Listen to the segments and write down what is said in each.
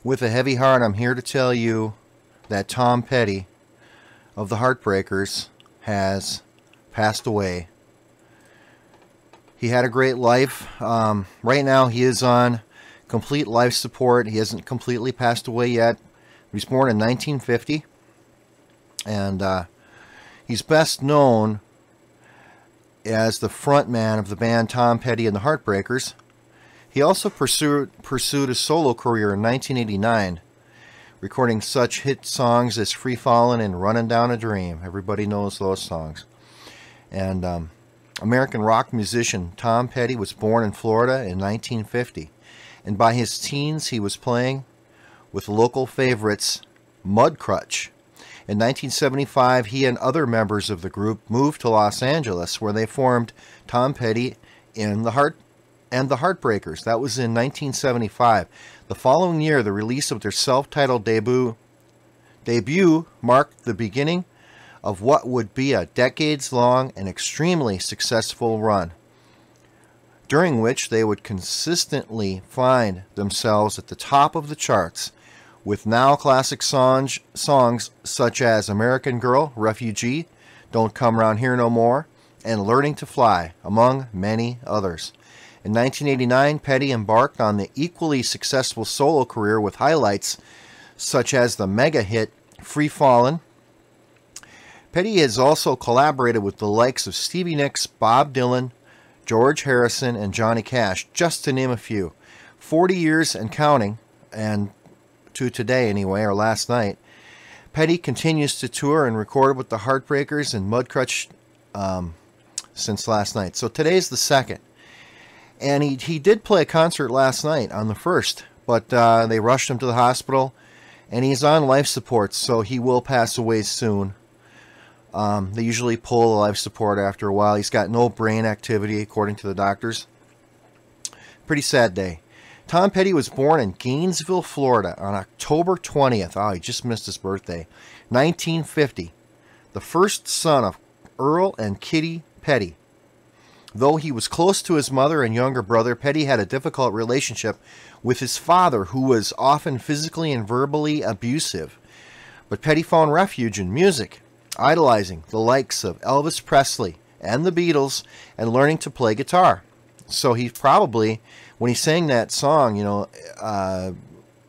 With a heavy heart, I'm here to tell you that Tom Petty of the Heartbreakers has passed away. He had a great life. Right now, he is on complete life support. He hasn't completely passed away yet. He was born in 1950, and he's best known as the frontman of the band Tom Petty and the Heartbreakers. He also pursued a solo career in 1989, recording such hit songs as Free Fallin' and Runnin' Down a Dream. Everybody knows those songs. And American rock musician Tom Petty was born in Florida in 1950. And by his teens, he was playing with local favorites Mudcrutch. In 1975, he and other members of the group moved to Los Angeles, where they formed Tom Petty and the Heartbreakers. That was in 1975. The following year, the release of their self-titled debut marked the beginning of what would be a decades-long and extremely successful run, during which they would consistently find themselves at the top of the charts with now classic songs such as American Girl, Refugee, Don't Come Round Here No More, and Learning to Fly, among many others. In 1989, Petty embarked on the equally successful solo career with highlights such as the mega hit Free Fallin'. Petty has also collaborated with the likes of Stevie Nicks, Bob Dylan, George Harrison, and Johnny Cash, just to name a few. 40 years and counting, and to today anyway, or last night, Petty continues to tour and record with the Heartbreakers and Mudcrutch since last night. So today's the 2nd. And he did play a concert last night on the 1st, but they rushed him to the hospital, and he's on life support, so he will pass away soon. They usually pull the life support after a while. He's got no brain activity, according to the doctors. Pretty sad day. Tom Petty was born in Gainesville, Florida on October 20th. Oh, he just missed his birthday. 1950. The first son of Earl and Kitty Petty. Though he was close to his mother and younger brother, Petty had a difficult relationship with his father, who was often physically and verbally abusive. But Petty found refuge in music, idolizing the likes of Elvis Presley and the Beatles and learning to play guitar. So he probably, when he sang that song, you know,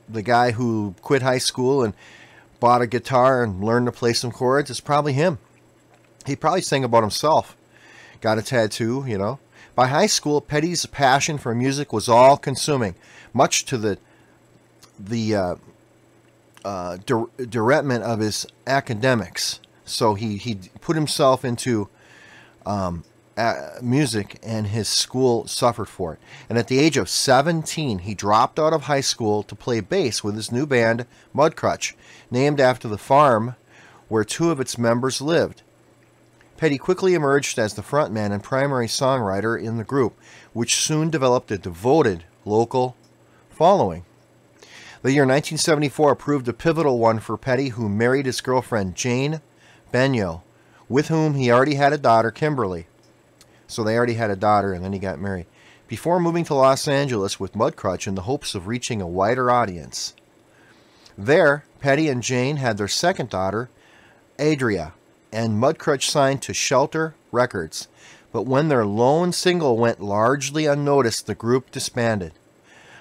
the guy who quit high school and bought a guitar and learned to play some chords, it's probably him. He probably sang about himself. Got a tattoo, you know. By high school, Petty's passion for music was all-consuming, much to the derailment of his academics. So he put himself into music, and his school suffered for it. And at the age of 17, he dropped out of high school to play bass with his new band, Mudcrutch, named after the farm where two of its members lived. Petty quickly emerged as the frontman and primary songwriter in the group, which soon developed a devoted local following. The year 1974 proved a pivotal one for Petty, who married his girlfriend, Jane Benyo, with whom he already had a daughter, Kimberly. So they already had a daughter, and then he got married, before moving to Los Angeles with Mudcrutch in the hopes of reaching a wider audience. There, Petty and Jane had their second daughter, Adria, and Mudcrutch signed to Shelter Records. But when their lone single went largely unnoticed, the group disbanded.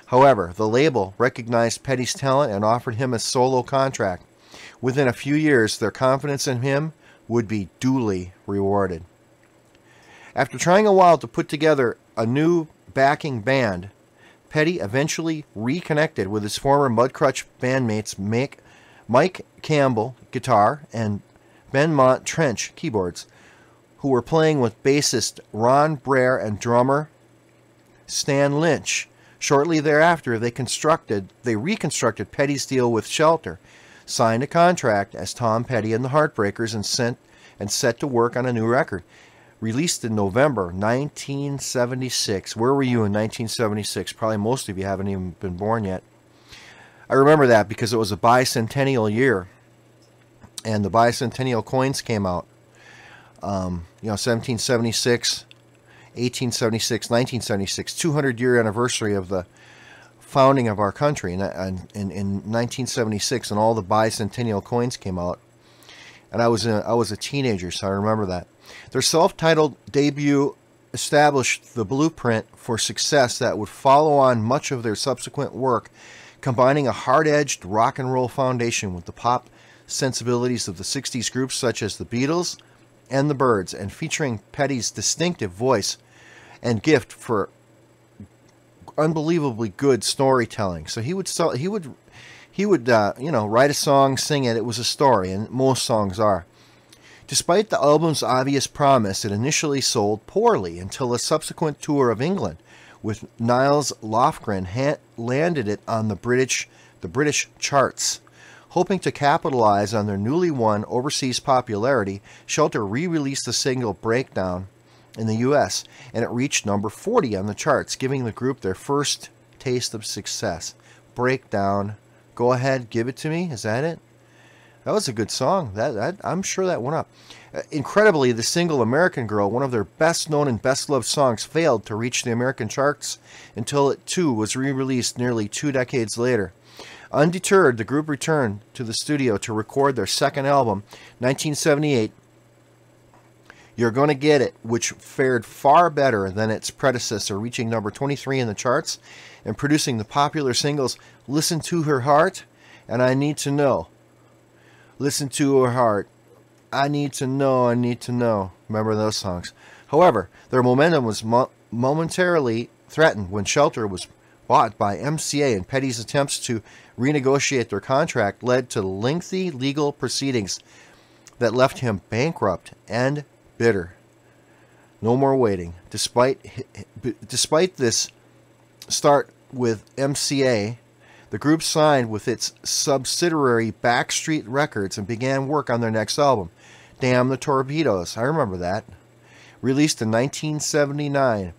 However, the label recognized Petty's talent and offered him a solo contract. Within a few years, their confidence in him would be duly rewarded. After trying a while to put together a new backing band, Petty eventually reconnected with his former Mudcrutch bandmates Mike Campbell, guitar, and Benmont Trench, keyboards, who were playing with bassist Ron Brer and drummer Stan Lynch. Shortly thereafter, they reconstructed Petty's deal with Shelter, signed a contract as Tom Petty and the Heartbreakers, and set to work on a new record. Released in November 1976. Where were you in 1976? Probably most of you haven't even been born yet. I remember that because it was a bicentennial year, and the bicentennial coins came out. 1776, 1876, 1976, 200-year anniversary of the founding of our country in 1976, and all the bicentennial coins came out. And I was a teenager, so I remember that. Their self-titled debut established the blueprint for success that would follow on much of their subsequent work, combining a hard-edged rock and roll foundation with the pop sensibilities of the 60s groups such as the Beatles and the Byrds, and featuring Petty's distinctive voice and gift for unbelievably good storytelling. So he would write a song, sing it. It was a story, and most songs are. Despite the album's obvious promise, it initially sold poorly until a subsequent tour of England with Niles Lofgren landed it on the British charts. Hoping to capitalize on their newly won overseas popularity, Shelter re-released the single Breakdown in the US, and it reached number 40 on the charts, giving the group their first taste of success. Breakdown. Go ahead, give it to me. Is that it? That was a good song. I'm sure that went up. Incredibly, the single American Girl, one of their best-known and best-loved songs, failed to reach the American charts until it, too, was re-released nearly 2 decades later. Undeterred, the group returned to the studio to record their second album, 1978, You're Gonna Get It, which fared far better than its predecessor, reaching number 23 in the charts and producing the popular singles Listen to Her Heart and I Need to Know. Listen to Her Heart. I Need to Know, I Need to Know. Remember those songs. However, their momentum was momentarily threatened when Shelter was bought by MCA, and Petty's attempts to renegotiate their contract led to lengthy legal proceedings that left him bankrupt and bitter. No more waiting. Despite this start with MCA, the group signed with its subsidiary Backstreet Records and began work on their next album, Damn the Torpedoes. I remember that. Released in 1979,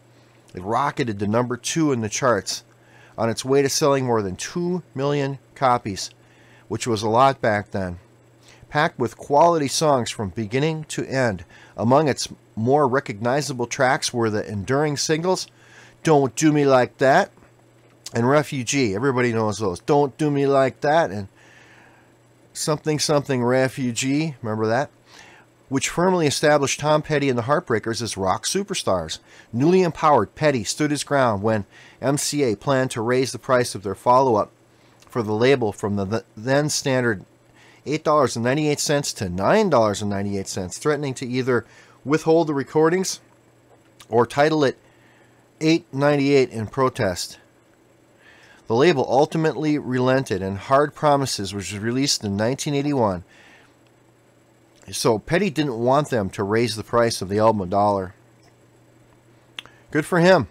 it rocketed to number 2 in the charts, on its way to selling more than 2 million copies, which was a lot back then. Packed with quality songs from beginning to end. Among its more recognizable tracks were the enduring singles, Don't Do Me Like That, and Refugee. Everybody knows those. Don't Do Me Like That, and Something Something Refugee. Remember that? Which firmly established Tom Petty and the Heartbreakers as rock superstars. Newly empowered, Petty stood his ground when MCA planned to raise the price of their follow-up for the label from the then standard $8.98 to $9.98, threatening to either withhold the recordings or title it $8.98 in protest. The label ultimately relented, and Hard Promises was released in 1981. So Petty didn't want them to raise the price of the album $1. Good for him.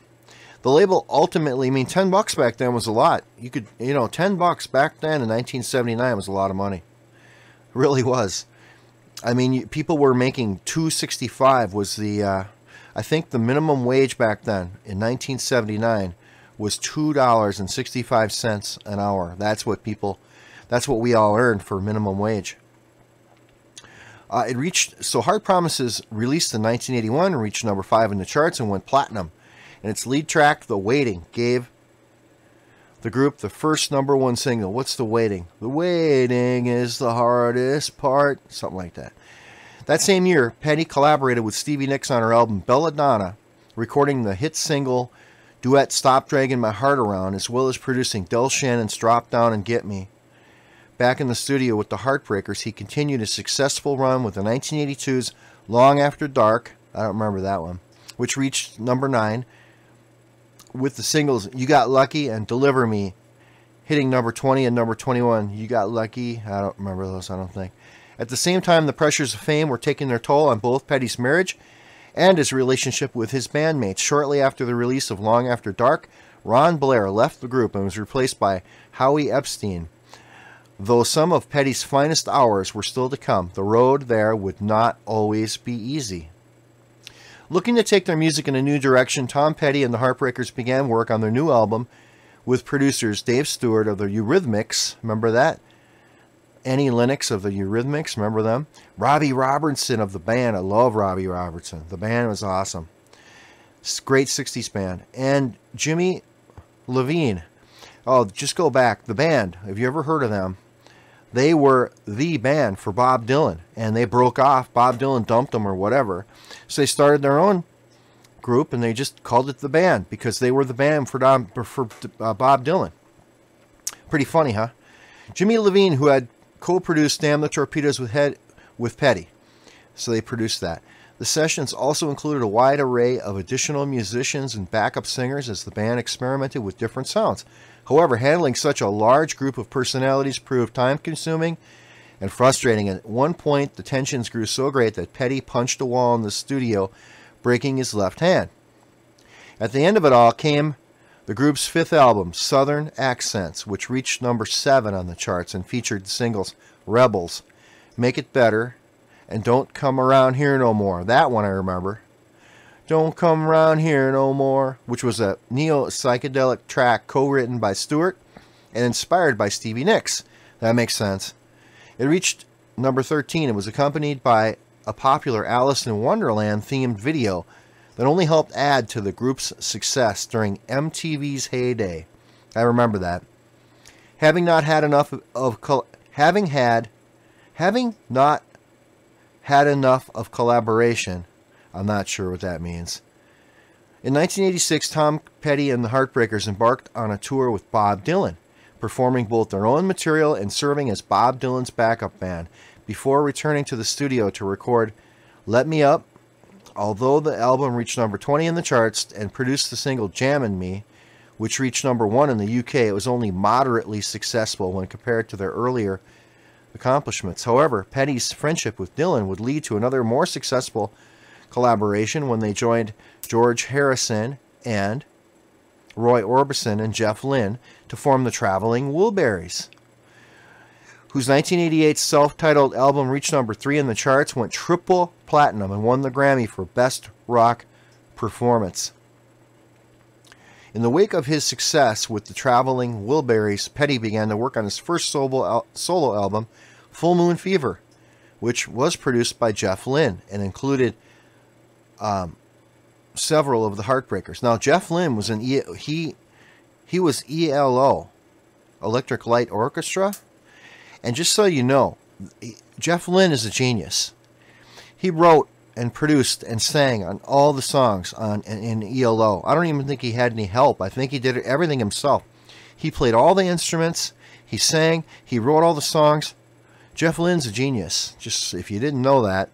The label ultimately, $10 back then was a lot. You could, $10 back then in 1979 was a lot of money. It really was. People were making $2.65 was the, I think the minimum wage back then in 1979 was $2.65 an hour. That's what we all earned for minimum wage. Hard Promises, released in 1981, reached number 5 in the charts and went platinum. And its lead track, The Waiting, gave the group the first number 1 single. What's The Waiting? The waiting is the hardest part. Something like that. That same year, Petty collaborated with Stevie Nicks on her album Belladonna, recording the hit single duet Stop Dragging My Heart Around, as well as producing Del Shannon's Drop Down and Get Me. Back in the studio with the Heartbreakers, he continued a successful run with the 1982's Long After Dark, I don't remember that one, which reached number 9, with the singles You Got Lucky and Deliver Me hitting number 20 and number 21. You Got Lucky, I don't remember those, I don't think. At the same time, the pressures of fame were taking their toll on both Petty's marriage and his relationship with his bandmates. Shortly after the release of Long After Dark, Ron Blair left the group and was replaced by Howie Epstein. Though some of Petty's finest hours were still to come, the road there would not always be easy. Looking to take their music in a new direction, Tom Petty and the Heartbreakers began work on their new album with producers Dave Stewart of the Eurythmics, remember that? Annie Lennox of the Eurythmics, remember them? Robbie Robertson of the band, I love Robbie Robertson. The band was awesome. Great 60s band. And Jimmy Levine. Oh, just go back. The band, have you ever heard of them? They were the band for Bob Dylan, and they broke off. Bob Dylan dumped them or whatever. So they started their own group, and they just called it the band because they were the band for Bob Dylan. Pretty funny, huh? Jimmy Levine, who had co-produced Damn the Torpedoes with Petty. So they produced that. The sessions also included a wide array of additional musicians and backup singers as the band experimented with different sounds. However, handling such a large group of personalities proved time-consuming and frustrating. At one point, the tensions grew so great that Petty punched a wall in the studio, breaking his left hand. At the end of it all came the group's fifth album, Southern Accents, which reached number 7 on the charts and featured the singles Rebels, Make It Better, and Don't Come Around Here No More. That one I remember. Don't Come Around Here No More, which was a neo-psychedelic track co-written by Stewart and inspired by Stevie Nicks. That makes sense. It reached number 13 and was accompanied by a popular Alice in Wonderland themed video that only helped add to the group's success during MTV's heyday. I remember that. Having not had enough of collaboration, I'm not sure what that means. In 1986, Tom Petty and the Heartbreakers embarked on a tour with Bob Dylan, performing both their own material and serving as Bob Dylan's backup band, before returning to the studio to record Let Me Up. Although the album reached number 20 in the charts and produced the single Jammin' Me, which reached number 1 in the UK, it was only moderately successful when compared to their earlier accomplishments. However, Petty's friendship with Dylan would lead to another more successful collaboration when they joined George Harrison and Roy Orbison and Jeff Lynne to form the Traveling Wilburys, whose 1988 self-titled album reached number 3 in the charts, went triple platinum, and won the Grammy for Best Rock Performance. In the wake of his success with the Traveling Wilburys, Petty began to work on his first solo album, Full Moon Fever, which was produced by Jeff Lynne and included several of the Heartbreakers. Now, Jeff Lynne was he was ELO, Electric Light Orchestra, and just so you know, Jeff Lynne is a genius. He wrote and produced and sang on all the songs in ELO. I don't even think he had any help. I think he did everything himself. He played all the instruments. He sang. He wrote all the songs. Jeff Lynne's a genius. Just if you didn't know that,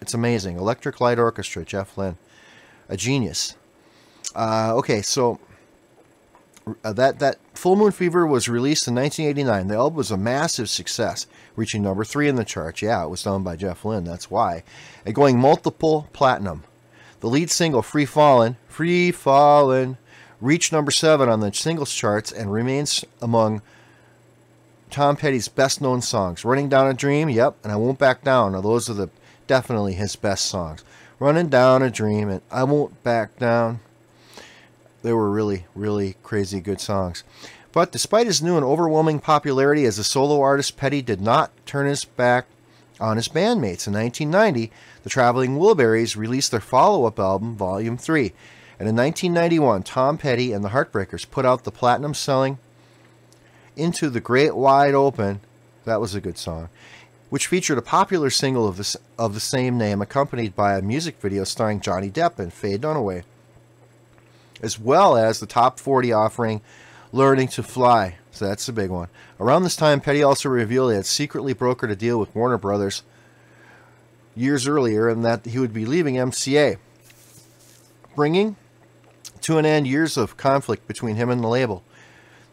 it's amazing. Electric Light Orchestra, Jeff Lynne, a genius. Okay, so that Full Moon Fever was released in 1989. The album was a massive success, reaching number 3 in the charts. Yeah, it was done by Jeff Lynne, that's why. And going multiple platinum. The lead single, Free Fallin', reached number 7 on the singles charts and remains among Tom Petty's best-known songs. Running Down a Dream, yep, and I Won't Back Down. Now, those are definitely his best songs. Running Down a Dream and I Won't Back Down. They were really, really crazy good songs. But despite his new and overwhelming popularity as a solo artist, Petty did not turn his back on his bandmates. In 1990, the Traveling Wilburys released their follow-up album, Volume 3. And in 1991, Tom Petty and the Heartbreakers put out the platinum-selling Into the Great Wide Open, that was a good song, which featured a popular single of the same name, accompanied by a music video starring Johnny Depp and Faye Dunaway, as well as the top 40 offering Learning to Fly. So that's a big one. Around this time, Petty also revealed he had secretly brokered a deal with Warner Brothers years earlier and that he would be leaving MCA, bringing to an end years of conflict between him and the label.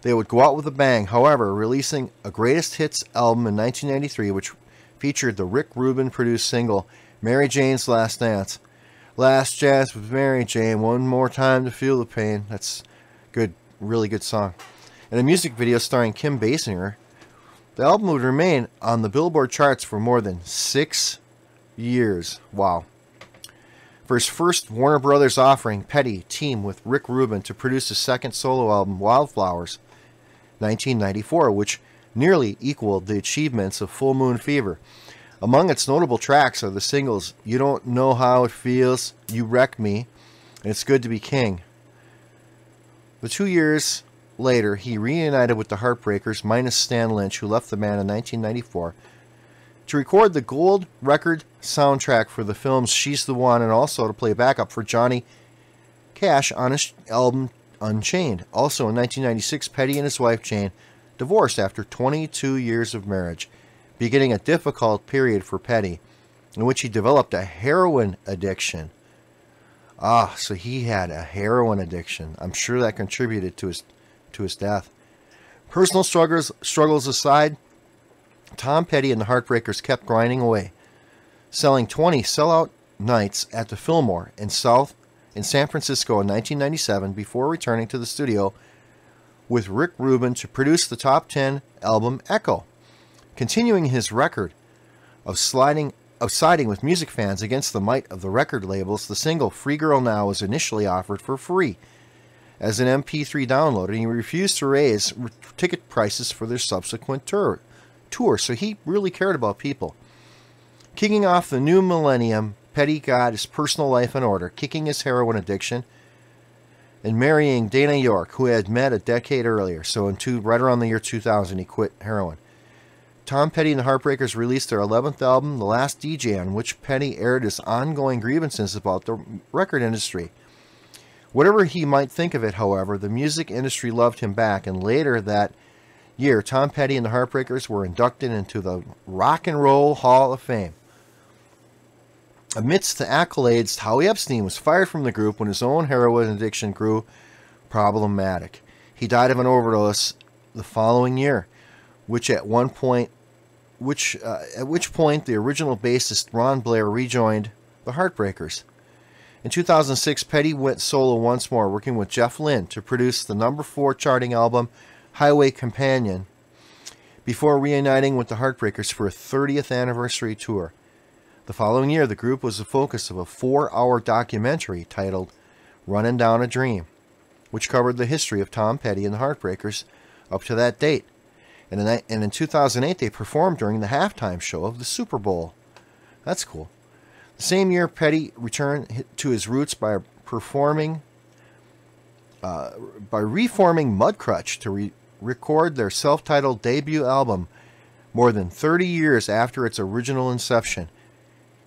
They would go out with a bang, however, releasing a greatest hits album in 1993, which featured the Rick Rubin-produced single Mary Jane's Last Dance. Last chance with Mary Jane, one more time to feel the pain. That's good, really good song. And a music video starring Kim Basinger. The album would remain on the Billboard charts for more than 6 years. Wow. For his first Warner Brothers offering, Petty teamed with Rick Rubin to produce his second solo album, Wildflowers, 1994, which nearly equaled the achievements of Full Moon Fever. Among its notable tracks are the singles You Don't Know How It Feels, You Wreck Me, and It's Good to Be King. The 2 years later, he reunited with the Heartbreakers, minus Stan Lynch, who left the band in 1994, to record the gold record soundtrack for the films She's the One, and also to play backup for Johnny Cash on his album Unchained. Also in 1996, Petty and his wife Jane divorced after 22 years of marriage, beginning a difficult period for Petty, in which he developed a heroin addiction. So he had a heroin addiction. I'm sure that contributed to his death. Personal struggles aside, Tom Petty and the Heartbreakers kept grinding away, selling 20 sellout nights at the Fillmore in San Francisco in 1997 before returning to the studio with Rick Rubin to produce the top 10 album Echo, continuing his record of siding with music fans against the might of the record labels. The single Free Girl Now was initially offered for free as an MP3 download, and he refused to raise ticket prices for their subsequent tour, so he really cared about people. Kicking off the new millennium, Petty got his personal life in order, kicking his heroin addiction and marrying Dana York, who had met a decade earlier. So right around the year 2000, he quit heroin. Tom Petty and the Heartbreakers released their 11th album, The Last DJ, on which Petty aired his ongoing grievances about the record industry. Whatever he might think of it, however, the music industry loved him back, and later that year, Tom Petty and the Heartbreakers were inducted into the Rock and Roll Hall of Fame. Amidst the accolades, Howie Epstein was fired from the group when his own heroin addiction grew problematic. He died of an overdose the following year, at which point the original bassist Ron Blair rejoined the Heartbreakers. In 2006, Petty went solo once more, working with Jeff Lynne to produce the number 4 charting album Highway Companion, before reuniting with the Heartbreakers for a 30th anniversary tour. The following year, the group was the focus of a 4-hour documentary titled Runnin' Down a Dream, which covered the history of Tom Petty and the Heartbreakers up to that date. And in 2008, they performed during the halftime show of the Super Bowl. That's cool. The same year, Petty returned to his roots by reforming Mudcrutch to record their self-titled debut album more than 30 years after its original inception.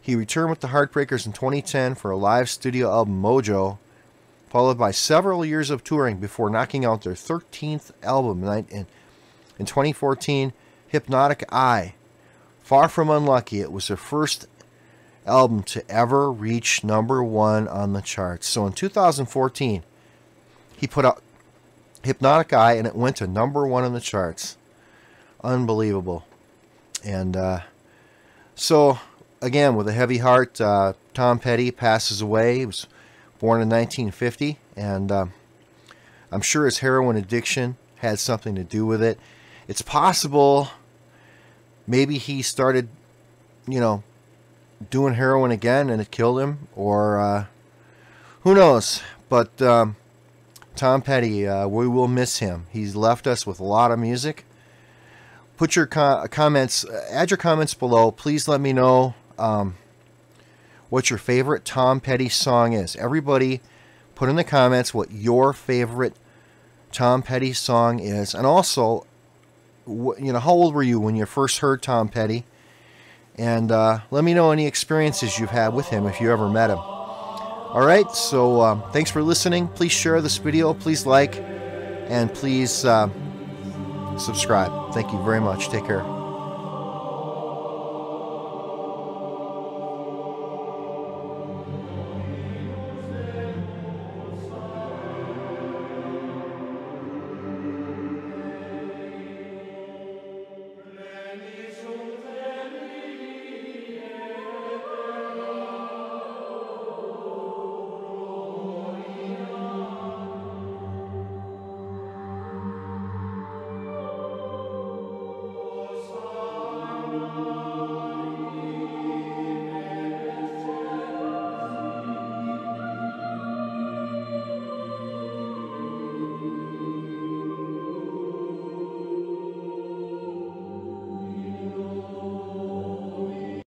He returned with the Heartbreakers in 2010 for a live studio album, Mojo, followed by several years of touring before knocking out their 13th album in 2014, Hypnotic Eye. Far from unlucky, it was their first album to ever reach number 1 on the charts. So in 2014, he put out Hypnotic Eye, and it went to number 1 on the charts. Unbelievable. And so, again, with a heavy heart, Tom Petty passes away. He was born in 1950, and I'm sure his heroin addiction had something to do with it. It's possible maybe he started, doing heroin again and it killed him, or who knows. But Tom Petty, we will miss him. He's left us with a lot of music. Put your comments, add your comments below. Please let me know what your favorite Tom Petty song is. Everybody, put in the comments what your favorite Tom Petty song is, and also, how old were you when you first heard Tom Petty? And let me know any experiences you've had with him if you ever met him. All right, so thanks for listening. Please share this video, please like, and please subscribe. Thank you very much. Take care.